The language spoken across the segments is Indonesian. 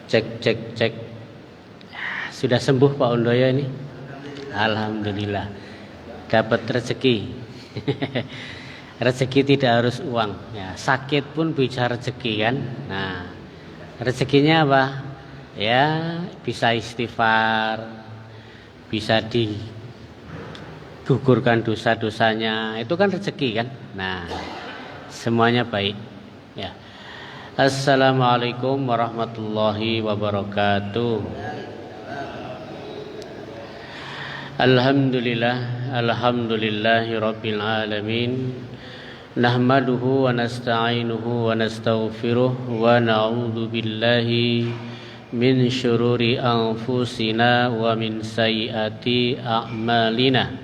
Cek cek cek. Sudah sembuh Pak Undoyo ini? Alhamdulillah. Dapat rezeki. Rezeki tidak harus uang ya, sakit pun bisa rezeki kan. Nah, rezekinya apa? Ya, bisa istighfar, bisa digugurkan dosa-dosanya. Itu kan rezeki kan. Nah, semuanya baik ya. Assalamualaikum warahmatullahi wabarakatuh. Alhamdulillahi rabbil alamin. Nahmaduhu wa nasta'inuhu wa nastaghfiruh wa na'udzu billahi min syururi anfusina wa min sayyiati a'malina.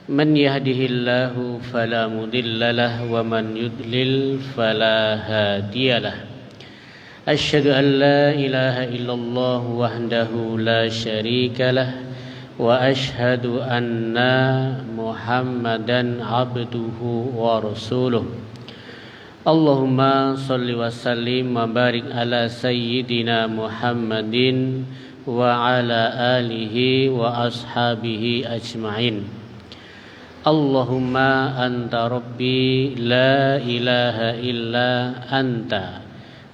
Man yahdihillahu fala mudhillalah wa man yudlil fala hadiyalah. Asyhadu an la ilaha illallah wahdahu la syarikalah wa asyhadu anna Muhammadan abduhu wa rasuluh. Allahumma salli wa sallim wa barik ala sayyidina Muhammadin wa ala alihi wa ashabihi ajma'in. Allahumma anta rabbi la ilaha illa anta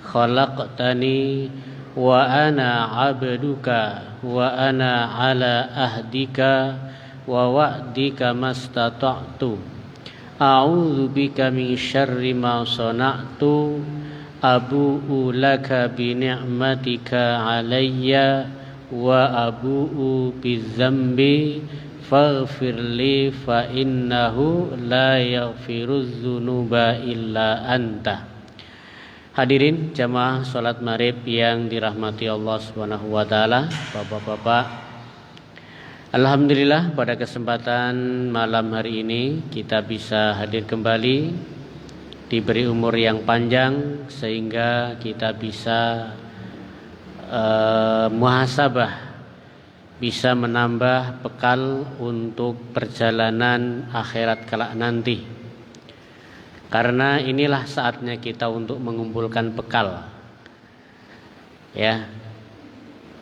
khalaqtani wa ana abduka wa ana ala ahdika wa wa'dika mastata'tu. A'udzu bika min syarri ma sana'tu. Abu'u laka bi ni'matika 'alayya wa abu'u bi dzambi faghfir li fa innahu la yaghfirudz dzunuba illa anta. Hadirin jamaah salat maghrib yang dirahmati Allah Subhanahu wa taala, Bapak-bapak. Alhamdulillah pada kesempatan malam hari ini kita bisa hadir kembali, diberi umur yang panjang sehingga kita bisa muhasabah, bisa menambah bekal untuk perjalanan akhirat kelak nanti. Karena inilah saatnya kita untuk mengumpulkan bekal. Ya.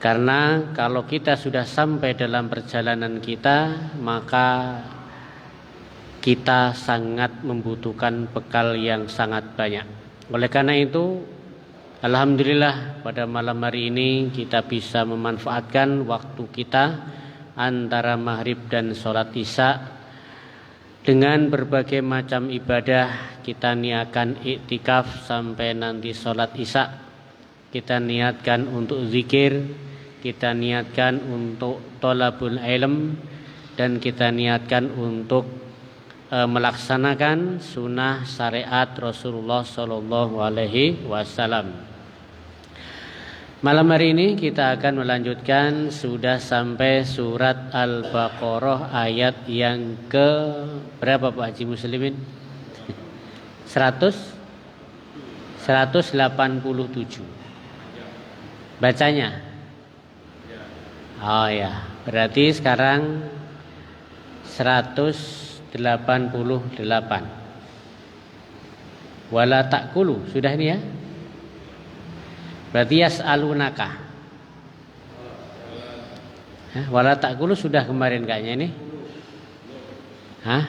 Karena kalau kita sudah sampai dalam perjalanan kita, maka kita sangat membutuhkan bekal yang sangat banyak. Oleh karena itu, alhamdulillah pada malam hari ini kita bisa memanfaatkan waktu kita antara maghrib dan sholat isya dengan berbagai macam ibadah. Kita niatkan iktikaf sampai nanti sholat isya. Kita niatkan untuk zikir, kita niatkan untuk thalabul ilm, dan kita niatkan untuk melaksanakan sunnah syariat Rasulullah Sallallahu Alaihi Wasallam. Malam hari ini kita akan melanjutkan, sudah sampai surat Al-Baqarah ayat yang ke berapa Pak Haji Muslimin? 187. Bacanya? Oh ya, berarti sekarang 188. Wala ta'kulu, sudah ini ya? Berarti yas'alunaka. Wala ta'kulu sudah kemarin kayaknya ini. Hah?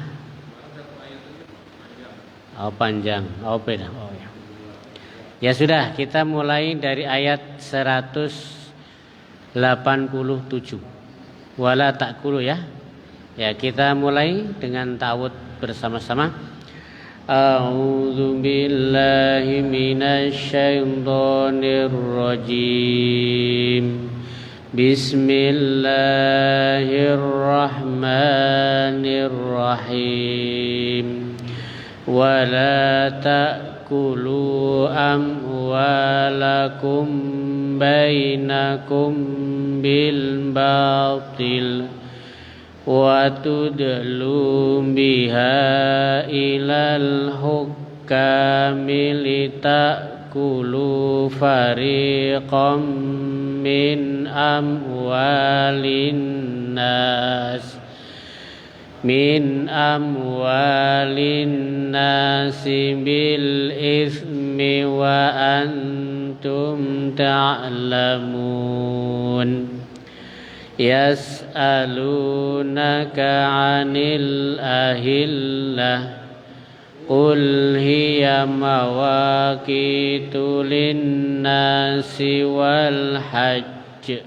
Oh panjang. Oh beda. Oh ya. Ya sudah, kita mulai dari ayat 187. Wala ta'kulu ya. Ya, kita mulai dengan ta'awudz bersama-sama. A'udzu billahi minasy syaithanir rajim. Bismillahirrahmanirrahim. Wa la ta'kulu amwalakum bainakum bil batil wa tudlu biha ilal hukami litakulu fariqam min amwalin nas min amwalin nasi bil ismi wa antum ta'lamun. Yas'alunaka 'anil ahillah qul hiya mawaqitu lin-nasi wal hajj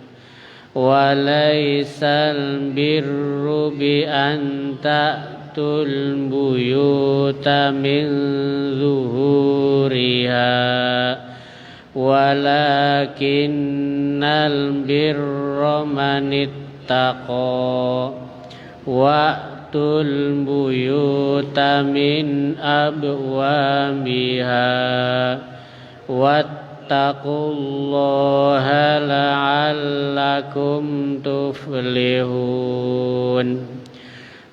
wa laysal birru bi an ta'tul buyuta min zuhuriha walakinnal birra manittaqa wa'tul buyuta min abwabiha wattaqullaha la'allakum tuflihun.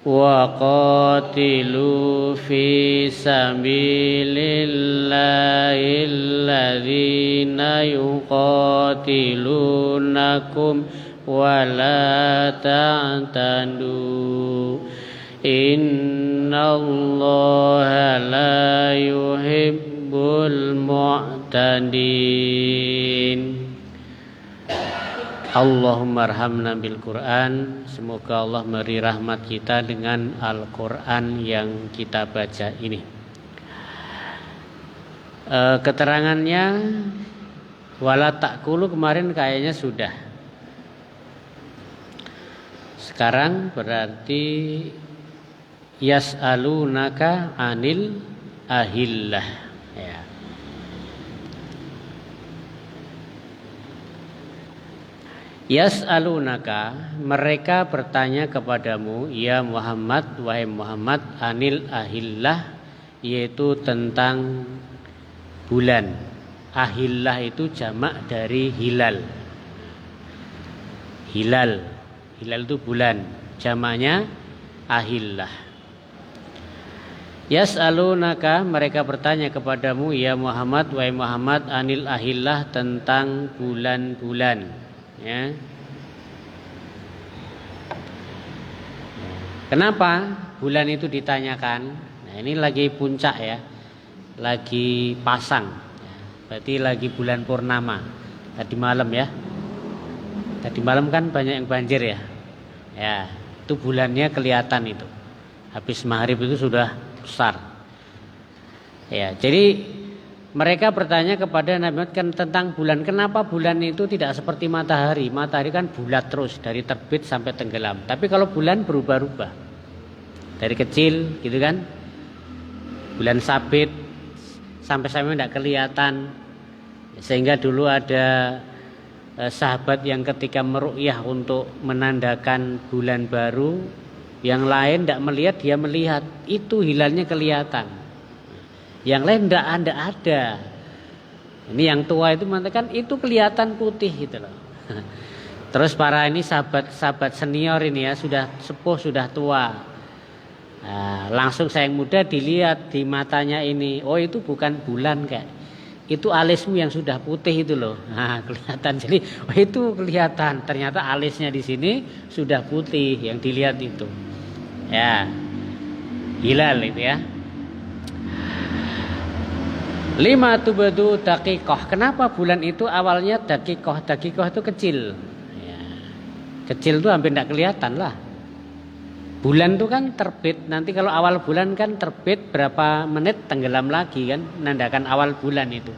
Wa qatilu fi sabilillahi alladzina yuqatilunakum wa la ta'tadu innallaha la yuhibbul mu'tadin. Allahumma arhamna bil Quran. Semoga Allah memberi rahmat kita dengan Al-Quran yang kita baca ini. Keterangannya wala ta'kulu kemarin kayaknya sudah. Sekarang berarti yas'alunaka anil ahillah, ya. Yas'alunaka, mereka bertanya kepadamu ya Muhammad, wahai Muhammad, anil ahillah, yaitu tentang bulan. Ahillah itu jamak dari hilal. Hilal itu bulan, jamaknya ahillah. Yas'alunaka, mereka bertanya kepadamu ya Muhammad, wahai Muhammad, anil ahillah, tentang bulan-bulan, ya. Kenapa bulan itu ditanyakan? Nah, ini lagi puncak ya, lagi pasang, berarti lagi bulan purnama. Tadi malam ya, tadi malam kan banyak yang banjir ya. Ya, itu bulannya kelihatan itu. Habis maghrib itu sudah besar. Ya, jadi mereka bertanya kepada Nabi Muhammad kan tentang bulan. Kenapa bulan itu tidak seperti matahari? Matahari kan bulat terus dari terbit sampai tenggelam. Tapi kalau bulan berubah-ubah. Dari kecil gitu kan. Bulan sabit sampai-sampai tidak kelihatan. Sehingga dulu ada sahabat yang ketika meruqyah untuk menandakan bulan baru, yang lain tidak melihat, dia melihat. Itu hilalnya kelihatan. Yang lain tidak ada. Ini yang tua itu mengatakan itu kelihatan putih gitu loh. Terus para ini sahabat senior ini ya, sudah sepuh, sudah tua. Nah, langsung saya yang muda dilihat di matanya ini, oh itu bukan bulan kayak. Itu alismu yang sudah putih itu loh. Nah, kelihatan. Jadi oh itu kelihatan. Ternyata alisnya di sini sudah putih yang dilihat itu. Ya. Hilal itu ya. Lima tubadu daqiqah. Kenapa bulan itu awalnya daqiqah? Daqiqah itu kecil. Ya. Kecil itu hampir tidak kelihatan lah. Bulan itu kan terbit. Nanti kalau awal bulan kan terbit berapa menit tenggelam lagi kan. Menandakan awal bulan itu.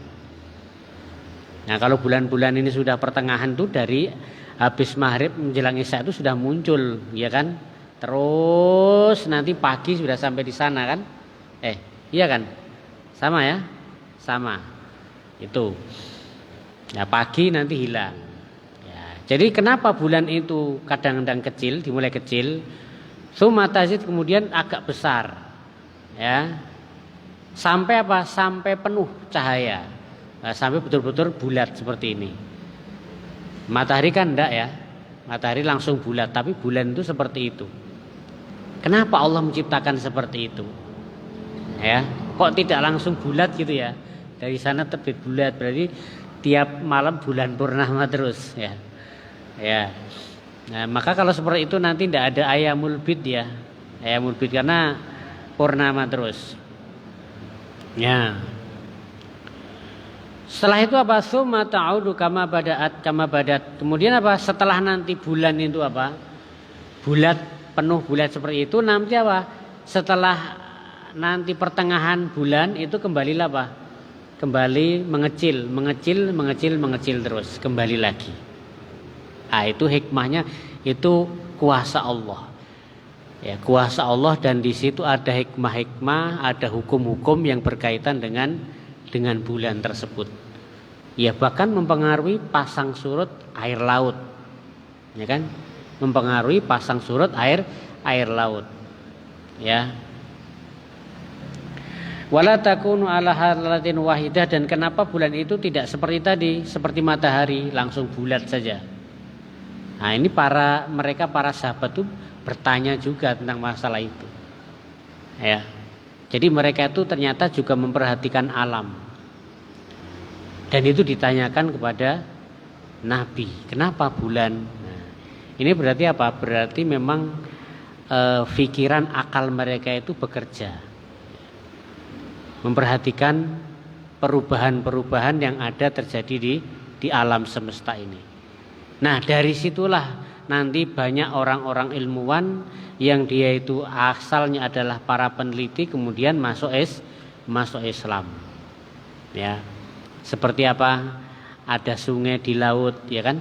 Nah kalau bulan-bulan ini sudah pertengahan tuh dari habis maghrib menjelang isya itu sudah muncul, ya kan? Terus nanti pagi sudah sampai di sana kan? Iya kan? Sama ya? Sama itu ya, pagi nanti hilang ya. Jadi kenapa bulan itu kadang-kadang kecil, dimulai kecil, sumatazid kemudian agak besar ya, sampai apa? Sampai penuh cahaya, nah, sampai betul-betul bulat seperti ini. Matahari kan enggak ya, matahari langsung bulat, tapi bulan itu seperti itu. Kenapa Allah menciptakan seperti itu ya? Kok tidak langsung bulat gitu ya? Dari sana terbit bulat, berarti tiap malam bulan purnama terus ya. Ya. Nah, maka kalau seperti itu nanti tidak ada ayamul bid ya. Ayyamul bid karena purnama terus. Ya. Setelah itu apa? Summa ta'udu kama badat. Kemudian apa? Setelah nanti bulan itu apa? Bulat, penuh bulat seperti itu, nanti apa? Setelah nanti pertengahan bulan itu kembalilah apa? Kembali mengecil terus, kembali lagi. Itu hikmahnya, itu kuasa Allah. Ya, kuasa Allah, dan di situ ada hikmah-hikmah, ada hukum-hukum yang berkaitan dengan bulan tersebut. Ya, bahkan mempengaruhi pasang surut air laut. Ya kan? Mempengaruhi pasang surut air laut. Ya. Wala takunu ala halatin wahidah, dan kenapa bulan itu tidak seperti tadi, seperti matahari langsung bulat saja. Nah, ini para sahabat itu bertanya juga tentang masalah itu. Ya. Jadi mereka itu ternyata juga memperhatikan alam. Dan itu ditanyakan kepada Nabi, kenapa bulan? Nah, ini berarti apa? Berarti memang pikiran akal mereka itu bekerja. Memperhatikan perubahan-perubahan yang ada terjadi di alam semesta ini. Nah, dari situlah nanti banyak orang-orang ilmuwan yang dia itu asalnya adalah para peneliti, kemudian masuk Islam. Ya. Seperti apa? Ada sungai di laut, ya kan?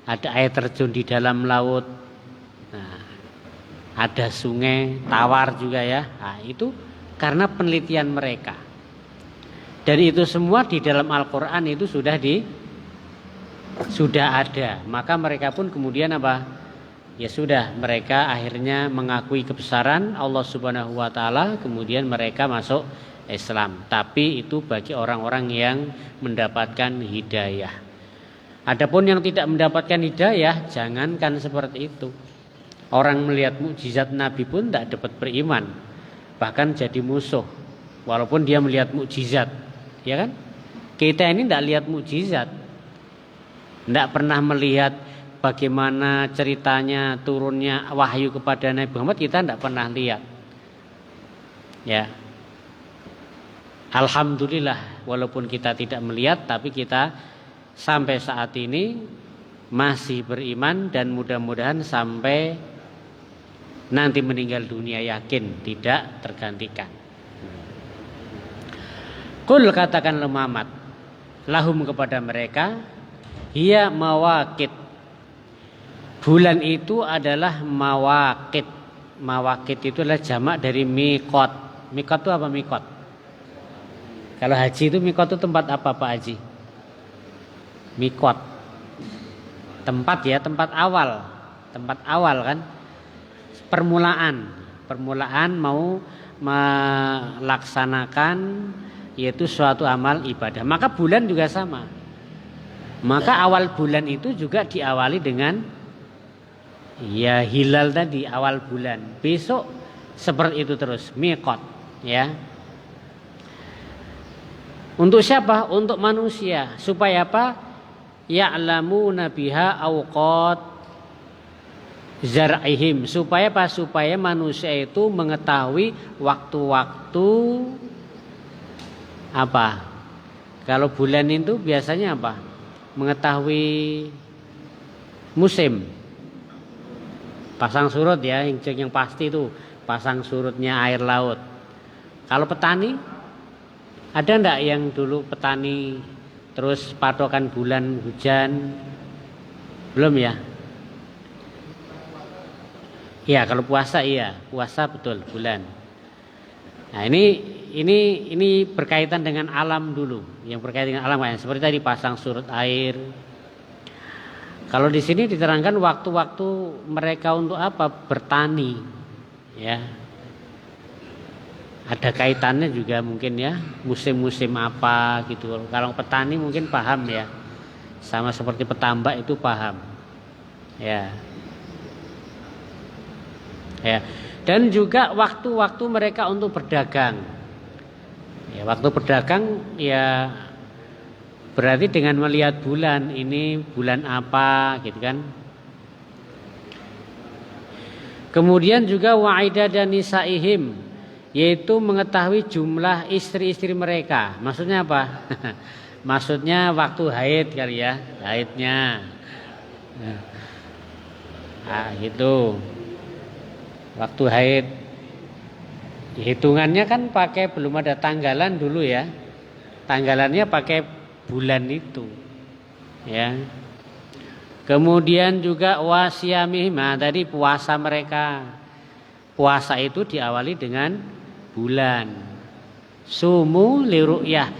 Ada air terjun di dalam laut. Nah, ada sungai tawar juga ya. Nah, itu karena penelitian mereka. Dan itu semua di dalam Al-Qur'an itu sudah ada. Maka mereka pun kemudian apa? Ya sudah, mereka akhirnya mengakui kebesaran Allah Subhanahu wa taala, kemudian mereka masuk Islam. Tapi itu bagi orang-orang yang mendapatkan hidayah. Adapun yang tidak mendapatkan hidayah, jangankan seperti itu. Orang melihat mukjizat Nabi pun tidak dapat beriman, bahkan jadi musuh walaupun dia melihat mukjizat, ya kan? Kita ini tidak lihat mukjizat, tidak pernah melihat bagaimana ceritanya turunnya wahyu kepada Nabi Muhammad, kita tidak pernah lihat. Ya. Alhamdulillah, walaupun kita tidak melihat, tapi kita sampai saat ini masih beriman, dan mudah-mudahan sampai nanti meninggal dunia yakin tidak tergantikan. Qul, katakan Muhammad, lahum kepada mereka, hiya mawaqit. Bulan itu adalah mawaqit. Mawaqit itu adalah jamak dari miqat. Miqat itu apa miqat? Kalau haji itu miqat itu tempat apa Pak Haji? Miqat. Tempat ya, tempat awal. Tempat awal kan? Permulaan mau melaksanakan yaitu suatu amal ibadah. Maka bulan juga sama. Maka awal bulan itu juga diawali dengan ya hilal tadi, awal bulan. Besok seperti itu terus, miqat, ya. Untuk siapa? Untuk manusia. Supaya apa? Ya'lamuna biha awqat zar'ihim. Supaya apa? Supaya manusia itu mengetahui waktu-waktu apa? Kalau bulan itu biasanya apa? Mengetahui musim. Pasang surut ya, yang pasti itu pasang surutnya air laut. Kalau petani, ada enggak yang dulu petani terus patokan bulan hujan? Belum ya? Iya, kalau puasa iya, puasa betul bulan. Nah, ini berkaitan dengan alam dulu, yang berkaitan dengan alam kayak seperti tadi pasang surut air. Kalau di sini diterangkan waktu-waktu mereka untuk apa? Bertani, ya. Ada kaitannya juga mungkin ya, musim-musim apa gitu. Kalau petani mungkin paham ya, sama seperti petambak itu paham, ya. Ya. Dan juga waktu-waktu mereka untuk berdagang. Ya, waktu berdagang ya berarti dengan melihat bulan, ini bulan apa gitu kan. Kemudian juga wa'ida dan nisaihim, yaitu mengetahui jumlah istri-istri mereka. Maksudnya apa? Maksudnya waktu haid kali ya, haidnya. Nah, itu waktu haid. Hitungannya kan pakai, belum ada tanggalan dulu ya. Tanggalannya pakai bulan itu. Ya. Kemudian juga wasiyamihim, tadi puasa mereka. Puasa itu diawali dengan bulan. Sumu li ru'yah,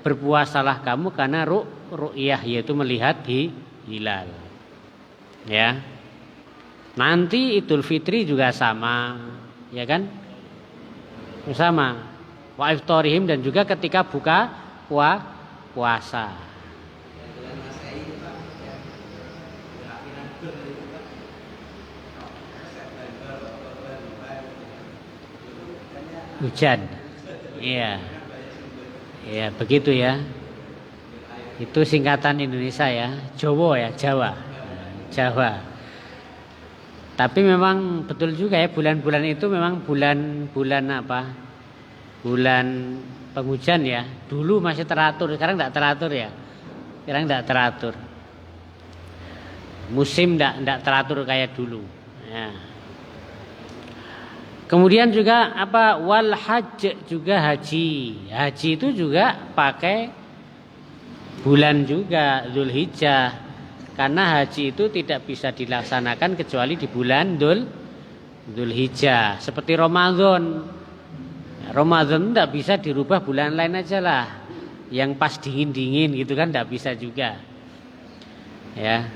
berpuasalah kamu karena ru'yah, yaitu melihat hilal. Ya. Nanti Idul Fitri juga sama, ya kan? Sama. Wa iftarihim, dan juga ketika buka puasa. Hujan. Iya. Ya, begitu ya. Itu singkatan Indonesia ya. Jawa. Tapi memang betul juga ya, bulan-bulan itu memang bulan apa? Bulan penghujan ya. Dulu masih teratur, sekarang enggak teratur ya. Sekarang enggak teratur. Musim enggak teratur kayak dulu. Ya. Kemudian juga apa, wal hajj, juga haji. Haji itu juga pakai bulan juga, Dzulhijjah. Karena haji itu tidak bisa dilaksanakan kecuali di bulan Dzulhijjah. Seperti Ramadan. Ramadan tidak bisa dirubah bulan lain aja lah. Yang pas dingin-dingin gitu kan tidak bisa juga. Ya,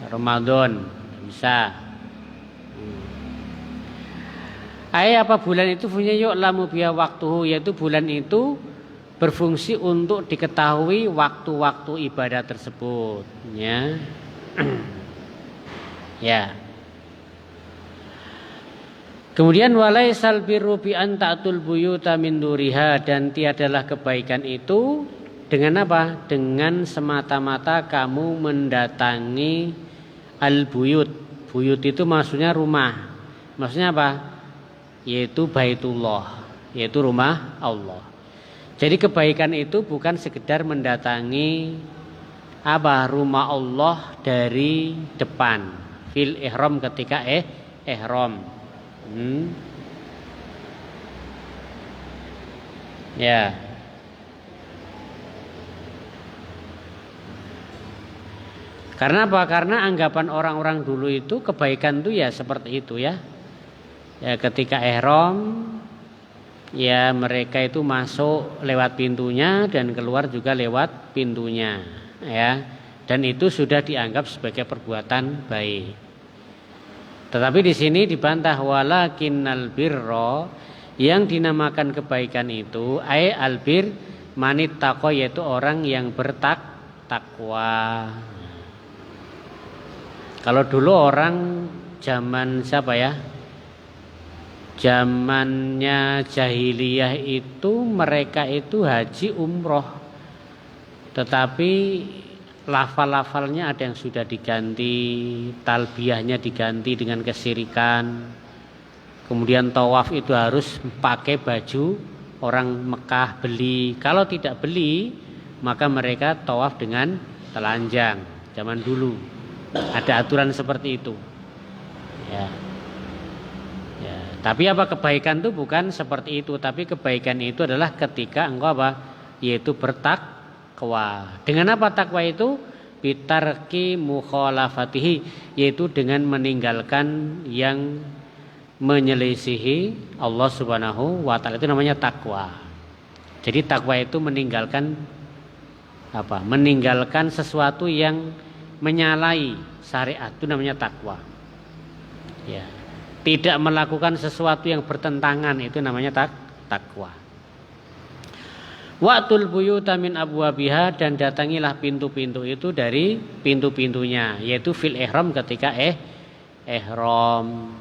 Ramadan bisa. Apa bulan itu punya yuk lamu biya waktuhu, yaitu bulan itu berfungsi untuk diketahui waktu-waktu ibadah tersebut, ya. Ya. Kemudian walaisal birru bi an ta'tul buyuta min duriha, dan tiadalah kebaikan itu dengan apa? Dengan semata-mata kamu mendatangi al-buyut. Buyut itu maksudnya rumah. Maksudnya apa? Yaitu Baitullah, yaitu rumah Allah. Jadi kebaikan itu bukan sekedar mendatangi apa, rumah Allah dari depan fil ihram, ketika ihram. Ya. Karena apa? Karena anggapan orang-orang dulu itu kebaikan itu ya seperti itu ya. Ya, ketika ihram ya mereka itu masuk lewat pintunya dan keluar juga lewat pintunya, ya. Dan itu sudah dianggap sebagai perbuatan baik. Tetapi di sini dibantah, walakinnal birra, yang dinamakan kebaikan itu albir manit taqwa, yaitu orang yang bertakwa. Kalau dulu orang zaman siapa ya? Zamannya jahiliyah itu mereka itu haji umroh, tetapi lafal-lafalnya ada yang sudah diganti, talbiyahnya diganti dengan kesyirikan. Kemudian tawaf itu harus pakai baju orang Mekah beli. Kalau tidak beli maka mereka tawaf dengan telanjang. Zaman dulu ada aturan seperti itu. Ya. Tapi apa, kebaikan itu bukan seperti itu, tapi kebaikan itu adalah ketika engkau apa? Yaitu bertakwa. Dengan apa takwa itu? Bitarki mukhalafatihi, yaitu dengan meninggalkan yang menyelisihi Allah Subhanahu wa taala, itu namanya takwa. Jadi takwa itu meninggalkan apa? Meninggalkan sesuatu yang menyalahi syariat, itu namanya takwa. Ya. Tidak melakukan sesuatu yang bertentangan, itu namanya takwa. Wa'tul buyuta min abwabiha, dan datangilah pintu-pintu itu dari pintu-pintunya, yaitu fil ihram, ketika ihram.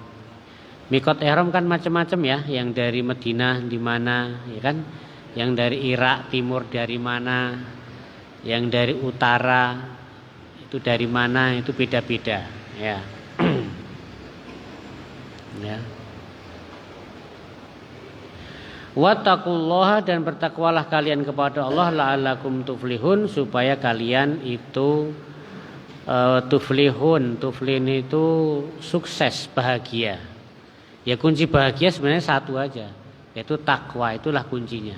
Mikot ihram kan macam-macam ya, yang dari Madinah di mana, ya kan? Yang dari Irak timur dari mana, yang dari utara itu dari mana, itu beda-beda, ya. Ya. Wattaqullaha, dan bertakwalah kalian kepada Allah, la'allakum tuflihun, supaya kalian itu tuflihun. Tuflin itu sukses, bahagia. Ya, kunci bahagia sebenarnya satu aja, yaitu takwa. Itulah kuncinya.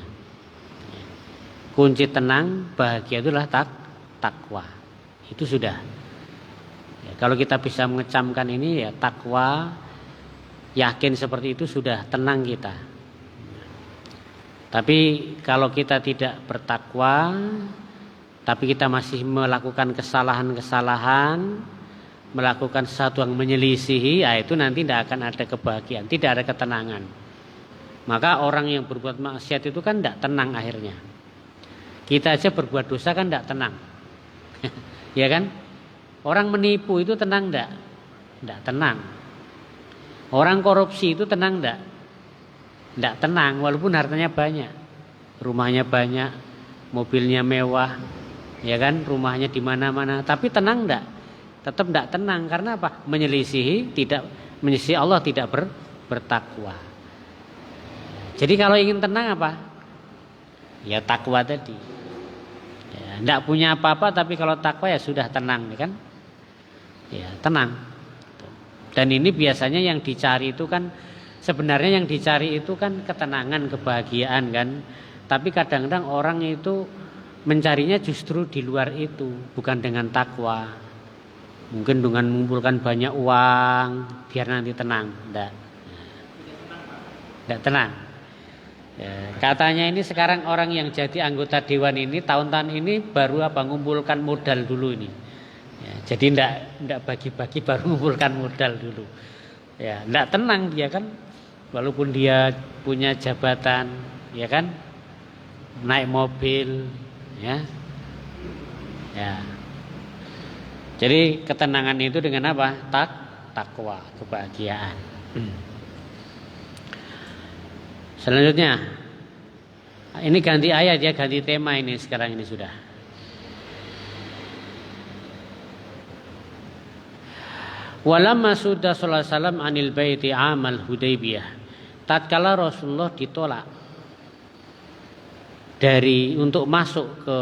Kunci tenang, bahagia itulah takwa. Itu sudah. Ya, kalau kita bisa mengecamkan ini, ya takwa, yakin seperti itu, sudah tenang kita. Tapi kalau kita tidak bertakwa, tapi kita masih melakukan kesalahan-kesalahan, melakukan sesuatu yang menyelisihi, ya itu nanti tidak akan ada kebahagiaan, tidak ada ketenangan. Maka orang yang berbuat maksiat itu kan tidak tenang akhirnya. Kita aja berbuat dosa kan tidak tenang. Ya kan? Orang menipu itu tenang enggak? Enggak tenang. Orang korupsi itu tenang enggak? Enggak tenang, walaupun hartanya banyak. Rumahnya banyak, mobilnya mewah, ya kan? Rumahnya di mana-mana, tapi tenang enggak? Tetap enggak tenang. Karena apa? Menyelisihi Allah, tidak bertakwa. Jadi kalau ingin tenang apa? Ya takwa tadi. Ya, enggak punya apa-apa, tapi kalau takwa ya sudah tenang, ya kan? Ya, tenang. Dan ini biasanya yang dicari itu kan, sebenarnya yang dicari itu kan ketenangan, kebahagiaan kan. Tapi kadang-kadang orang itu mencarinya justru di luar itu, bukan dengan takwa. Mungkin dengan mengumpulkan banyak uang biar nanti tenang. Enggak tenang. Ya, katanya ini sekarang orang yang jadi anggota dewan ini tahun-tahun ini baru ngumpulkan modal dulu ini. Ya, jadi enggak bagi-bagi, baru mengumpulkan modal dulu. Ya, enggak tenang dia kan, walaupun dia punya jabatan, ya kan, naik mobil, ya. Ya. Jadi ketenangan itu dengan apa? Takwa, kebahagiaan. Selanjutnya, ini ganti ayat ya, ganti tema ini sekarang ini sudah. Walamma sudah sallallahu alaihi wasallam anil baiti amal Hudaybiyah. Tatkala Rasulullah ditolak untuk masuk ke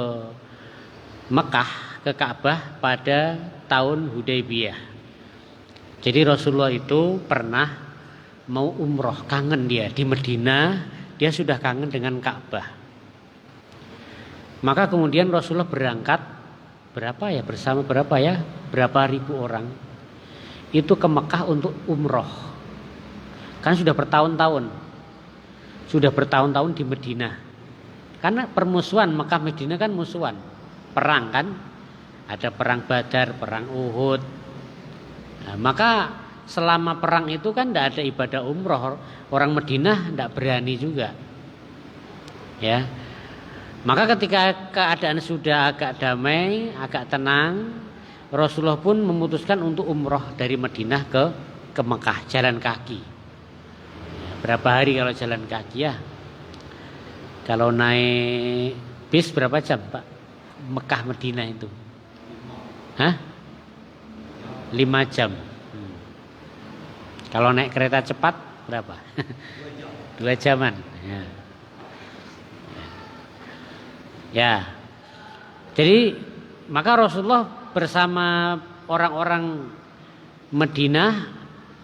Mekah, ke Ka'bah pada tahun Hudaybiyah. Jadi Rasulullah itu pernah mau umroh, kangen dia di Madinah, dia sudah kangen dengan Ka'bah. Maka kemudian Rasulullah berangkat berapa ribu orang itu ke Mekah untuk umroh. Kan sudah bertahun-tahun di Madinah. Karena permusuhan Mekah Madinah kan musuhan, perang kan, ada perang Badar, perang Uhud. Nah, maka selama perang itu kan tidak ada ibadah umroh, orang Madinah tidak berani juga. Ya, maka ketika keadaan sudah agak damai, agak tenang, Rasulullah pun memutuskan untuk umroh dari Madinah ke Mekah, jalan kaki. Berapa hari kalau jalan kaki ya? Kalau naik bis berapa jam Pak? Mekah Madinah itu? Hah? 5 jam. Kalau naik kereta cepat berapa? 2 jaman. Ya. Jadi maka Rasulullah bersama orang-orang Madinah,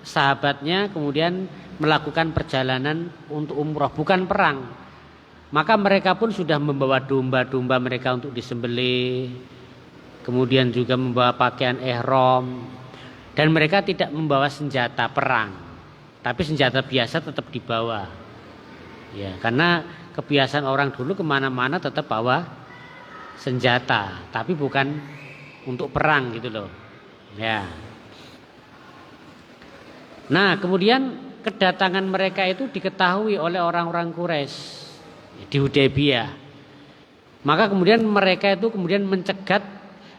sahabatnya, kemudian melakukan perjalanan untuk umroh, bukan perang. Maka mereka pun sudah membawa domba-domba mereka untuk disembelih, kemudian juga membawa pakaian ihram, dan mereka tidak membawa senjata perang, tapi senjata biasa tetap dibawa. Ya, karena kebiasaan orang dulu kemana-mana tetap bawa senjata, tapi bukan untuk perang gitu loh. Ya. Nah, kemudian kedatangan mereka itu diketahui oleh orang-orang Quraisy di Hudaybiyah. Maka kemudian mereka itu kemudian mencegat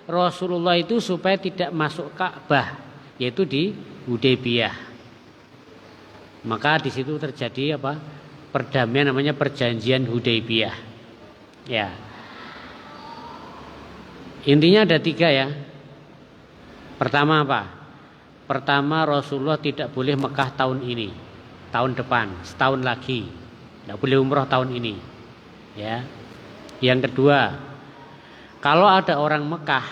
Rasulullah itu supaya tidak masuk Ka'bah, yaitu di Hudaybiyah. Maka di situ terjadi apa? Perdamaian, namanya perjanjian Hudaybiyah. Ya. Intinya ada 3 ya. Pertama apa? Pertama, Rasulullah tidak boleh Mekah tahun ini, tahun depan, setahun lagi. Tidak boleh umroh tahun ini. Ya. Yang kedua, kalau ada orang Mekah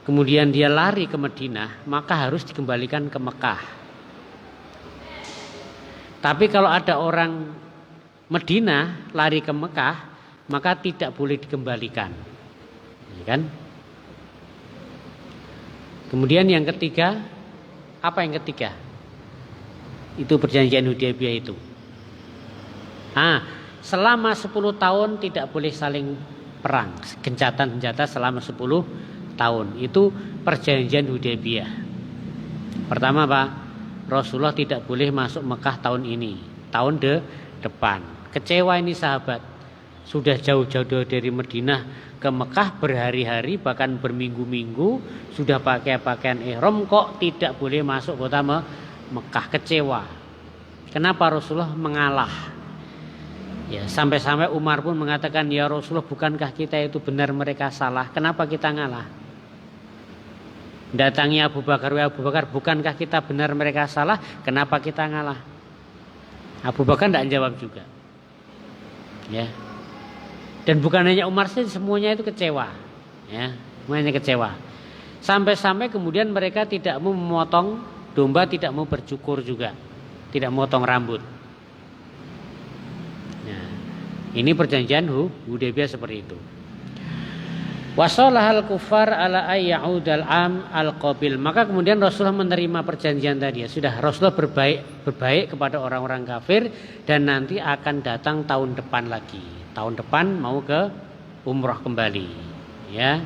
kemudian dia lari ke Madinah, maka harus dikembalikan ke Mekah. Tapi kalau ada orang Madinah lari ke Mekah, maka tidak boleh dikembalikan. Ya kan? Kemudian yang ketiga, apa yang ketiga? Itu perjanjian Hudaybiyah itu. Selama 10 tahun tidak boleh saling perang, gencatan senjata selama 10 tahun. Itu perjanjian Hudaybiyah. Pertama Pak, Rasulullah tidak boleh masuk Mekah tahun ini, tahun depan. Kecewa ini sahabat. Sudah jauh-jauh dari Madinah ke Mekah berhari-hari bahkan berminggu-minggu, sudah pakai pakaian ihram kok tidak boleh masuk kota Mekah. Kecewa. Kenapa Rasulullah mengalah? Ya, sampai-sampai Umar pun mengatakan, ya Rasulullah, bukankah kita itu benar mereka salah? Kenapa kita ngalah? Datangi Abu Bakar, Abu Bakar, bukankah kita benar mereka salah? Kenapa kita ngalah? Abu Bakar tidak jawab juga. Ya. Dan bukan hanya Umar saja, semuanya itu kecewa. Ya, semuanya kecewa. Sampai-sampai kemudian mereka tidak mau memotong domba, tidak mau bercukur juga, tidak mau potong rambut. Nah, ini perjanjian Hudaybiyah seperti itu. Wasalahal kufar ala ayya'udal am al-qabil. Maka kemudian Rasulullah menerima perjanjian tadi. Sudah, Rasulullah berbaik kepada orang-orang kafir dan nanti akan datang tahun depan lagi. Tahun depan mau ke umrah kembali. Ya.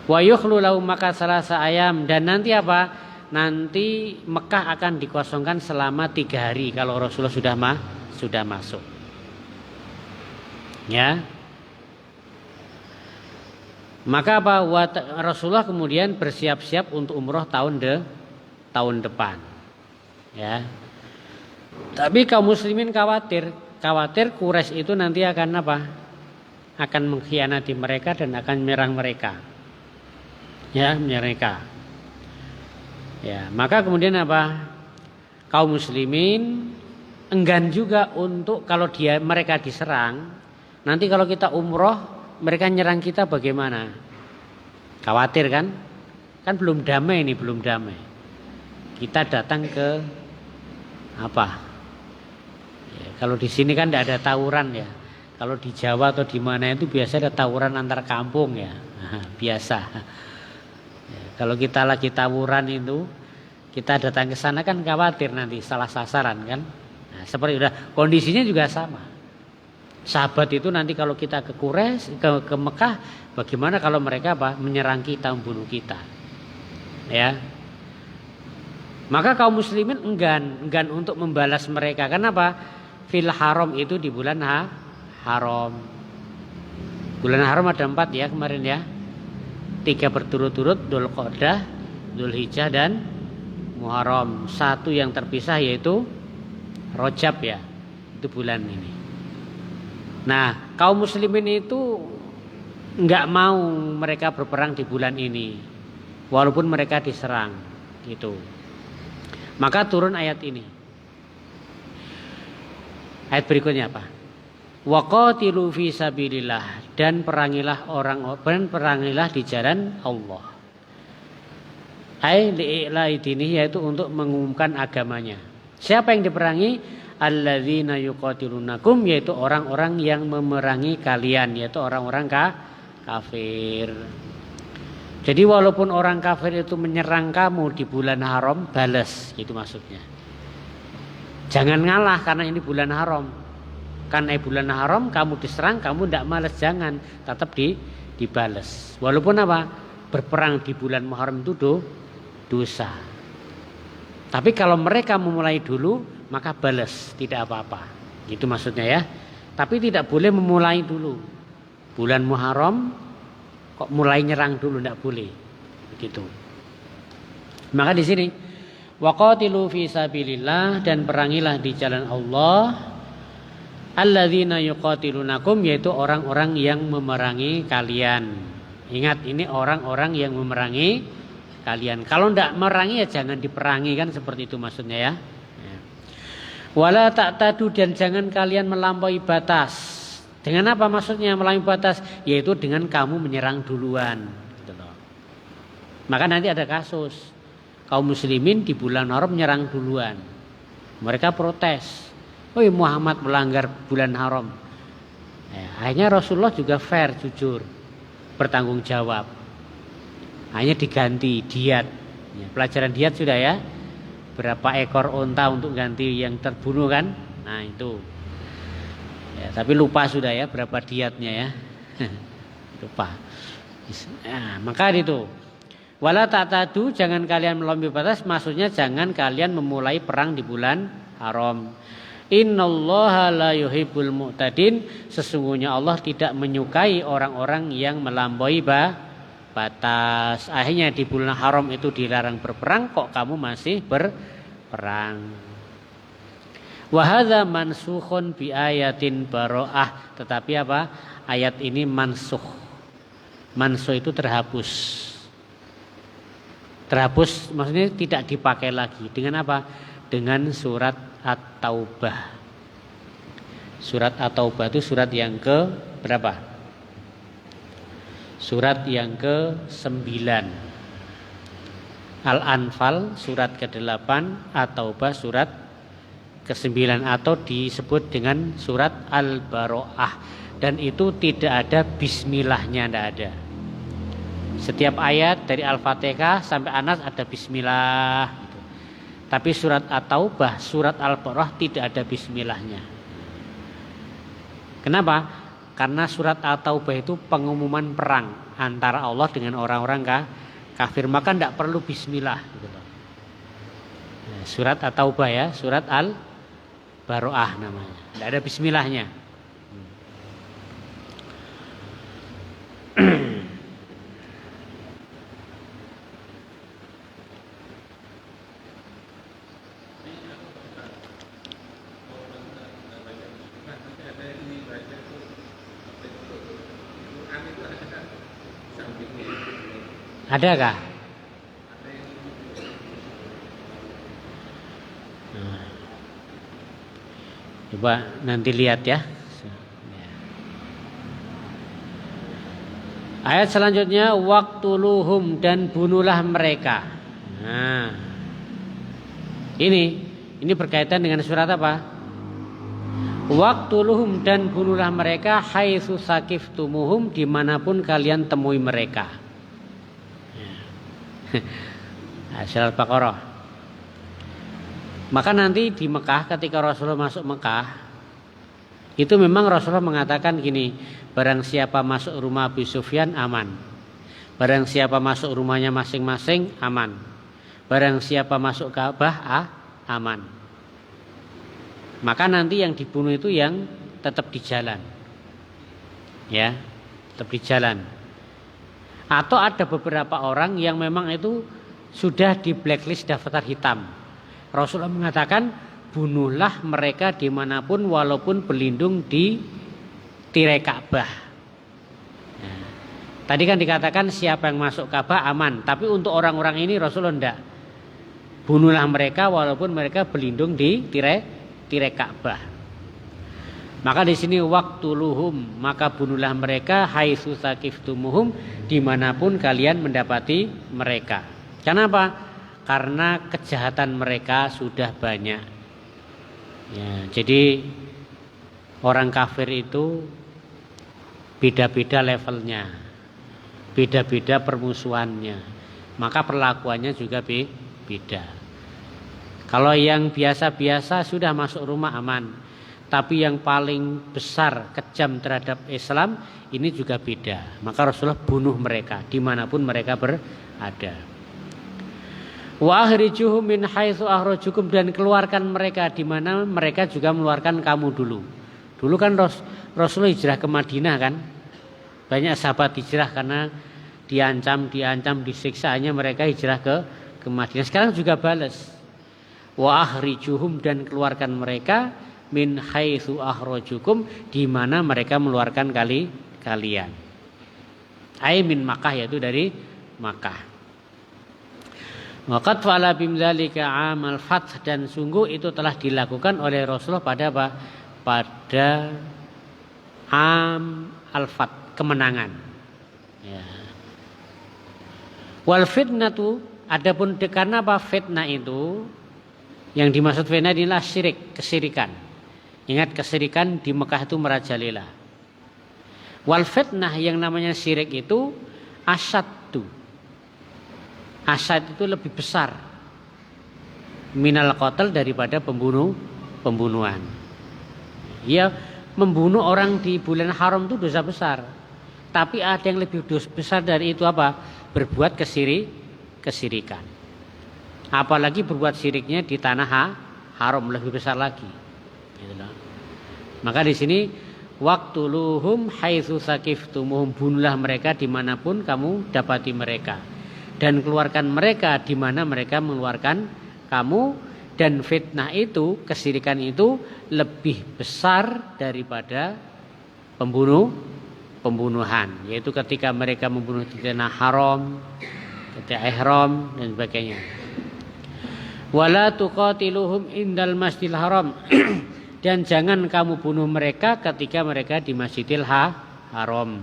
Wa yukhlu lahu maka salasa ayam, dan nanti apa? Nanti Mekah akan dikosongkan selama 3 hari kalau Rasulullah sudah masuk. Ya. Maka apa? Rasulullah kemudian bersiap-siap untuk umroh tahun depan. Ya. Tapi kaum muslimin khawatir Quraisy itu nanti akan apa? Akan mengkhianati mereka dan akan menyerang mereka. Ya, mereka. Ya, maka kemudian apa? Kaum muslimin enggan juga untuk kalau mereka diserang, nanti kalau kita umroh mereka nyerang kita bagaimana? Khawatir kan? Kan belum damai ini, belum damai. Kita datang ke apa? Ya, kalau di sini kan tidak ada tawuran ya. Kalau di Jawa atau di mana itu biasa ada tawuran antar kampung ya. Biasa. Ya, kalau kita lagi tawuran itu, kita datang ke sana kan khawatir nanti salah sasaran kan? Nah, seperti udah kondisinya juga sama. Sahabat itu nanti kalau kita ke Quraisy, ke Mekah, bagaimana kalau mereka menyerang kita, membunuh kita? Ya. Maka kaum muslimin enggan untuk membalas mereka. Kenapa? Fil haram itu di bulan haram. Bulan haram ada 4 ya kemarin ya. 3 berturut-turut, Dzulqa'dah, Dzulhijjah dan Muharram. 1 yang terpisah yaitu Rajab ya. Itu bulan ini. Nah, kaum muslimin itu enggak mau mereka berperang di bulan ini, walaupun mereka diserang, gitu. Maka turun ayat ini. Ayat berikutnya apa? Waqatilu fi sabilillah, dan perangilah perangilah di jalan Allah. Ai li'ilai dinihi, yaitu untuk mengumumkan agamanya. Siapa yang diperangi? Alladzina yuqatilunakum, yaitu orang-orang yang memerangi kalian, yaitu orang-orang kafir. Jadi walaupun orang kafir itu menyerang kamu di bulan haram, balas, itu maksudnya. Jangan ngalah karena ini bulan haram. Karena bulan haram kamu diserang, kamu tidak malas, jangan, tetap dibalas. Walaupun apa? Berperang di bulan Muharram itu dosa. Tapi kalau mereka memulai dulu, maka balas, tidak apa-apa. Itu maksudnya ya. Tapi tidak boleh memulai dulu. Bulan Muharram kok mulai nyerang dulu, tidak boleh. Begitu. Maka di sini waqatilu fi sabilillah, dan perangilah di jalan Allah. Alladzina yuqatilunakum, yaitu orang-orang yang memerangi kalian. Ingat, ini orang-orang yang memerangi kalian. Kalau tidak merangi ya jangan diperangi, kan seperti itu maksudnya ya. Wala ta'tadu, dan jangan kalian melampaui batas. Dengan apa maksudnya melampaui batas? Yaitu dengan kamu menyerang duluan. Gitu loh. Maka nanti ada kasus kaum muslimin di bulan haram menyerang duluan. Mereka protes. "Oi, Muhammad melanggar bulan haram." Akhirnya Rasulullah juga fair, jujur, bertanggung jawab. Hanya diganti diat. Ya, pelajaran diat sudah ya. Berapa ekor unta untuk ganti yang terbunuh kan? Nah itu. Ya, tapi lupa sudah ya berapa diatnya ya. Lupa. Nah, maka itu. Wala ta'tadu, jangan kalian melampaui batas, maksudnya jangan kalian memulai perang di bulan haram. Innallaha la yuhibbul mu'tadin, sesungguhnya Allah tidak menyukai orang-orang yang melampaui batas. Akhirnya di bulan haram itu dilarang berperang, kok kamu masih berperang. Wa hadza mansukhun bi ayatin baro'ah, tetapi apa? Ayat ini mansukh. Mansukh itu terhapus. Terhapus maksudnya tidak dipakai lagi. Dengan apa? Dengan surat At-Taubah. Surat At-Taubah itu surat yang ke berapa? Surat yang ke-9. Al-Anfal surat ke-8, At-Taubah surat ke-9, atau disebut dengan surat Al-Baro'ah. Dan itu tidak ada bismillahnya, tidak ada. Setiap ayat dari Al-Fatihah sampai Anas ada bismillah gitu. Tapi surat At-Taubah, surat Al-Baqarah tidak ada bismillahnya. Kenapa? Karena surat At-Taubah itu pengumuman perang antara Allah dengan orang-orang kafir, maka tidak perlu bismillah gitu loh. Nah, surat At-Taubah ya, surat Al-Baqarah namanya. Tidak ada bismillahnya. Adakah? Nah, coba nanti lihat ya. Ayat selanjutnya, waqtuluhum, dan bunuhlah mereka. Nah, ini berkaitan dengan surat apa? Waqtuluhum, dan bunuhlah mereka haitsu saqiftumuhum, dimanapun kalian temui mereka. Surat Al-Baqarah. Maka nanti di Mekah, ketika Rasulullah masuk Mekah, itu memang Rasulullah mengatakan gini, barang siapa masuk rumah Abu Sufyan aman, barang siapa masuk rumahnya masing-masing aman, barang siapa masuk Ka'bah aman. Maka nanti yang dibunuh itu yang tetap di jalan, ya, tetap di jalan. Atau ada beberapa orang yang memang itu sudah di blacklist, daftar hitam. Rasulullah mengatakan bunuhlah mereka dimanapun walaupun berlindung di tirai Ka'bah. Nah, tadi kan dikatakan siapa yang masuk Ka'bah aman, tapi untuk orang-orang ini Rasulullah tidak. Bunuhlah mereka walaupun mereka berlindung di tirai Ka'bah. Maka di sini waqtuluhum, maka bunuhlah mereka haitsu saqiftumuhum, dimanapun kalian mendapati mereka. Kenapa? Karena kejahatan mereka sudah banyak. Ya, jadi orang kafir itu beda-beda levelnya, beda-beda permusuhannya, maka perlakuannya juga beda. Kalau yang biasa-biasa sudah masuk rumah aman. Tapi yang paling besar kejam terhadap Islam ini juga beda. Maka Rasulullah bunuh mereka dimanapun mereka berada. Wa akhrijuhum min haitsu akhrajukum, dan keluarkan mereka di mana mereka juga mengeluarkan kamu dulu. Dulu kan Rasulullah hijrah ke Madinah kan. Banyak sahabat hijrah karena diancam, disiksa, hanya mereka hijrah ke Madinah. Sekarang juga balas. Wa akhrijuhum, dan keluarkan mereka min haitsu akhrajukum, di mana mereka mengeluarkan kalian. Ai min Makkah, yaitu dari Makkah. Waqad fa'ala bimdzalika amal fath, dan sungguh itu telah dilakukan oleh Rasulullah pada apa? Pada am al-fath, kemenangan. Ya. Wal fitnatu, adapun karena apa fitnah itu, yang dimaksud fitnah adalah syirik, kesirikan. Ingat, kesirikan di Mekah itu merajalela. Wal fitnah, yang namanya syirik itu asyaddu. Asyad itu lebih besar minal qatl, daripada pembunuhan. Ya, membunuh orang di bulan haram itu dosa besar. Tapi ada yang lebih dosa besar dari itu apa? Berbuat kesirikan. Apalagi berbuat syiriknya di tanah haram, lebih besar lagi. Gitu loh. Maka di sini waqtuluhum haitsu saqiftumuhum, bunuhlah mereka dimanapun kamu dapati mereka, dan keluarkan mereka di mana mereka mengeluarkan kamu. Dan fitnah itu, kesirikan itu lebih besar daripada pembunuhan, yaitu ketika mereka membunuh di tanah haram, ketika ihram dan sebagainya. Wala tuqatiluhum indal masjidil haram dan jangan kamu bunuh mereka ketika mereka di Masjidil Haram.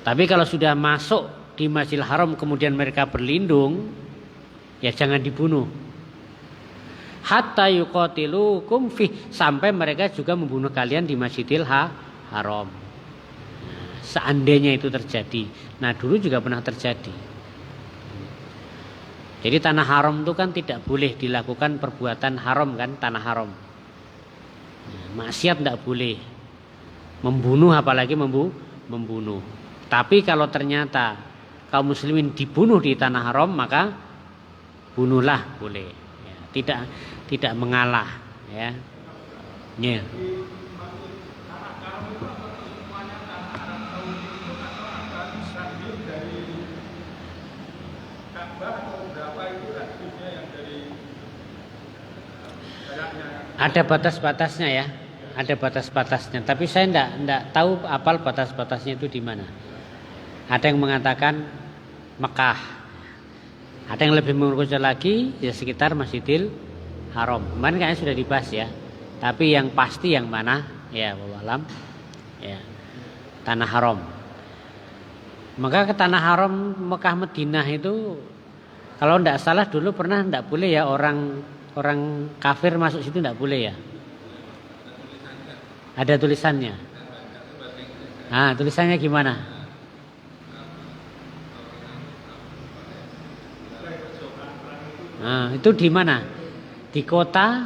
Tapi kalau sudah masuk di Masjidil Haram kemudian mereka berlindung, ya jangan dibunuh. Hatta yuqatilukum fi, sampai mereka juga membunuh kalian di Masjidil Haram. Seandainya itu terjadi. Nah, dulu juga pernah terjadi. Jadi tanah haram itu kan tidak boleh dilakukan perbuatan haram kan, tanah haram. Maksiat tidak boleh. Membunuh apalagi membunuh. Tapi kalau ternyata kaum muslimin dibunuh di tanah haram, maka bunuhlah boleh. Ya, tidak mengalah, ya. Ya. Ada batas-batasnya ya, ada batas-batasnya. Tapi saya enggak tahu apal batas-batasnya itu di mana. Ada yang mengatakan Mekah, ada yang lebih mengerucut lagi ya sekitar Masjidil Haram. Kemarin kayaknya sudah dibahas ya. Tapi yang pasti yang mana? Ya, wallahu alam. Ya, tanah haram. Maka ke tanah haram Mekah Madinah itu, kalau enggak salah dulu pernah enggak boleh ya orang kafir masuk situ, enggak boleh ya. Ada tulisannya. Nah, tulisannya gimana? Nah, itu di mana? Di kota?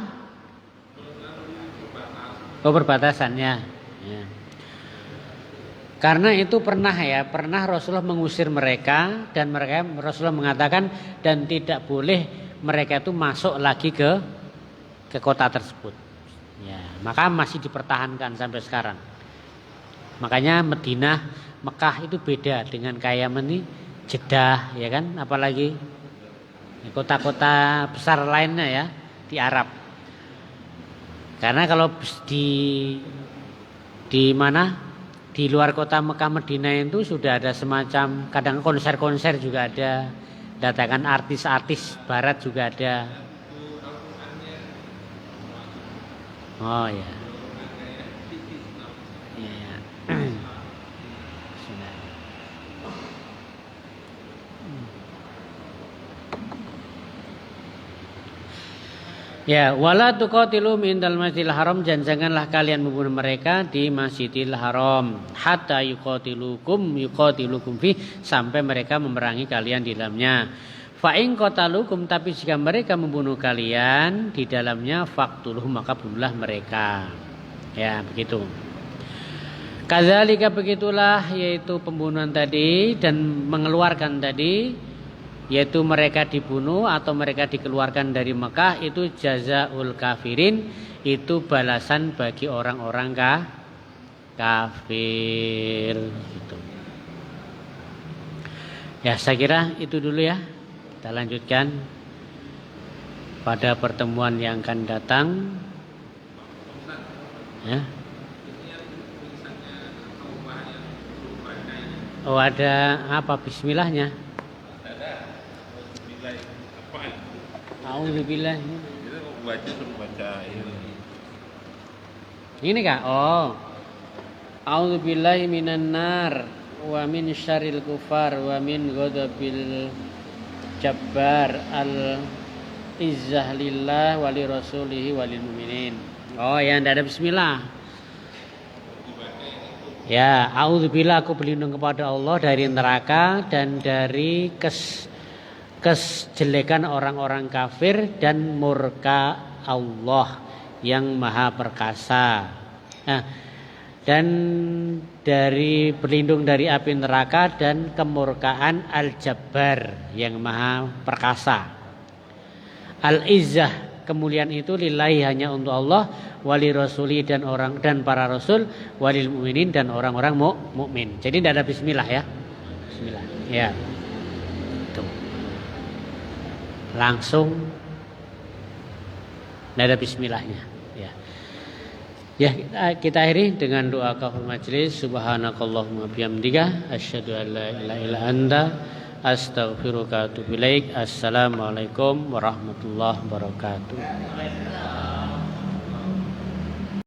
Oh, perbatasannya. Ya. Karena itu pernah Rasulullah mengusir mereka, dan Rasulullah mengatakan dan tidak boleh mereka itu masuk lagi ke kota tersebut. Ya, maka masih dipertahankan sampai sekarang. Makanya Madinah, Mekah itu beda dengan kayak Jeddah, ya kan? Apalagi kota-kota besar lainnya ya di Arab. Karena kalau di mana? Di luar kota Mekah Madinah itu sudah ada semacam, kadang konser-konser juga ada, datangkan artis-artis barat juga ada. Oh ya. Ya. Ya, wala tuqatilum indal Masjidil Haram, dan janganlah kalian membunuh mereka di Masjidil Haram hatta yuqatilukum fi, sampai mereka memerangi kalian di dalamnya. Fa in qatalukum, tapi jika mereka membunuh kalian di dalamnya, faqtuluhum, maka bunuhlah mereka. Ya, begitu. Kadzalika, begitulah, yaitu pembunuhan tadi dan mengeluarkan tadi, yaitu mereka dibunuh atau mereka dikeluarkan dari Mekah, itu jazaul kafirin, itu balasan bagi orang-orang kafir. Gitu. Ya, saya kira itu dulu ya. Kita lanjutkan pada pertemuan yang akan datang. Ya. Oh, ada apa? Bismillahnya. A'udzubillah. Kita baca suruh baca ini. Ini Kak. Oh. A'udzubillahi minan nar wa min syarril kufar wa min ghadabil jabbar al izzah lillah wa li rasulihi wa lil mu'minin. Oh, yang ada bismillah. Ya, a'udzubillah, aku berlindung kepada Allah dari neraka dan dari kejelekan orang-orang kafir dan murka Allah yang maha perkasa. Nah, dan dari berlindung dari api neraka dan kemurkaan Al-Jabbar yang maha perkasa. Al-Izzah, kemuliaan itu lillahi, hanya untuk Allah, wali rasuli dan para rasul, walil mu'minin dan orang-orang mukmin. Jadi tidak ada bismillah ya. Bismillah. Ya. Itu. Langsung tidak ada bismillahnya. Ya. Ya, kita akhiri dengan doa kafaratul majelis. Subhanakallahumma bihamdika asyhadu an la ilaha illa anta astaghfiruka wa atubu ilaik. Assalamualaikum warahmatullahi wabarakatuh.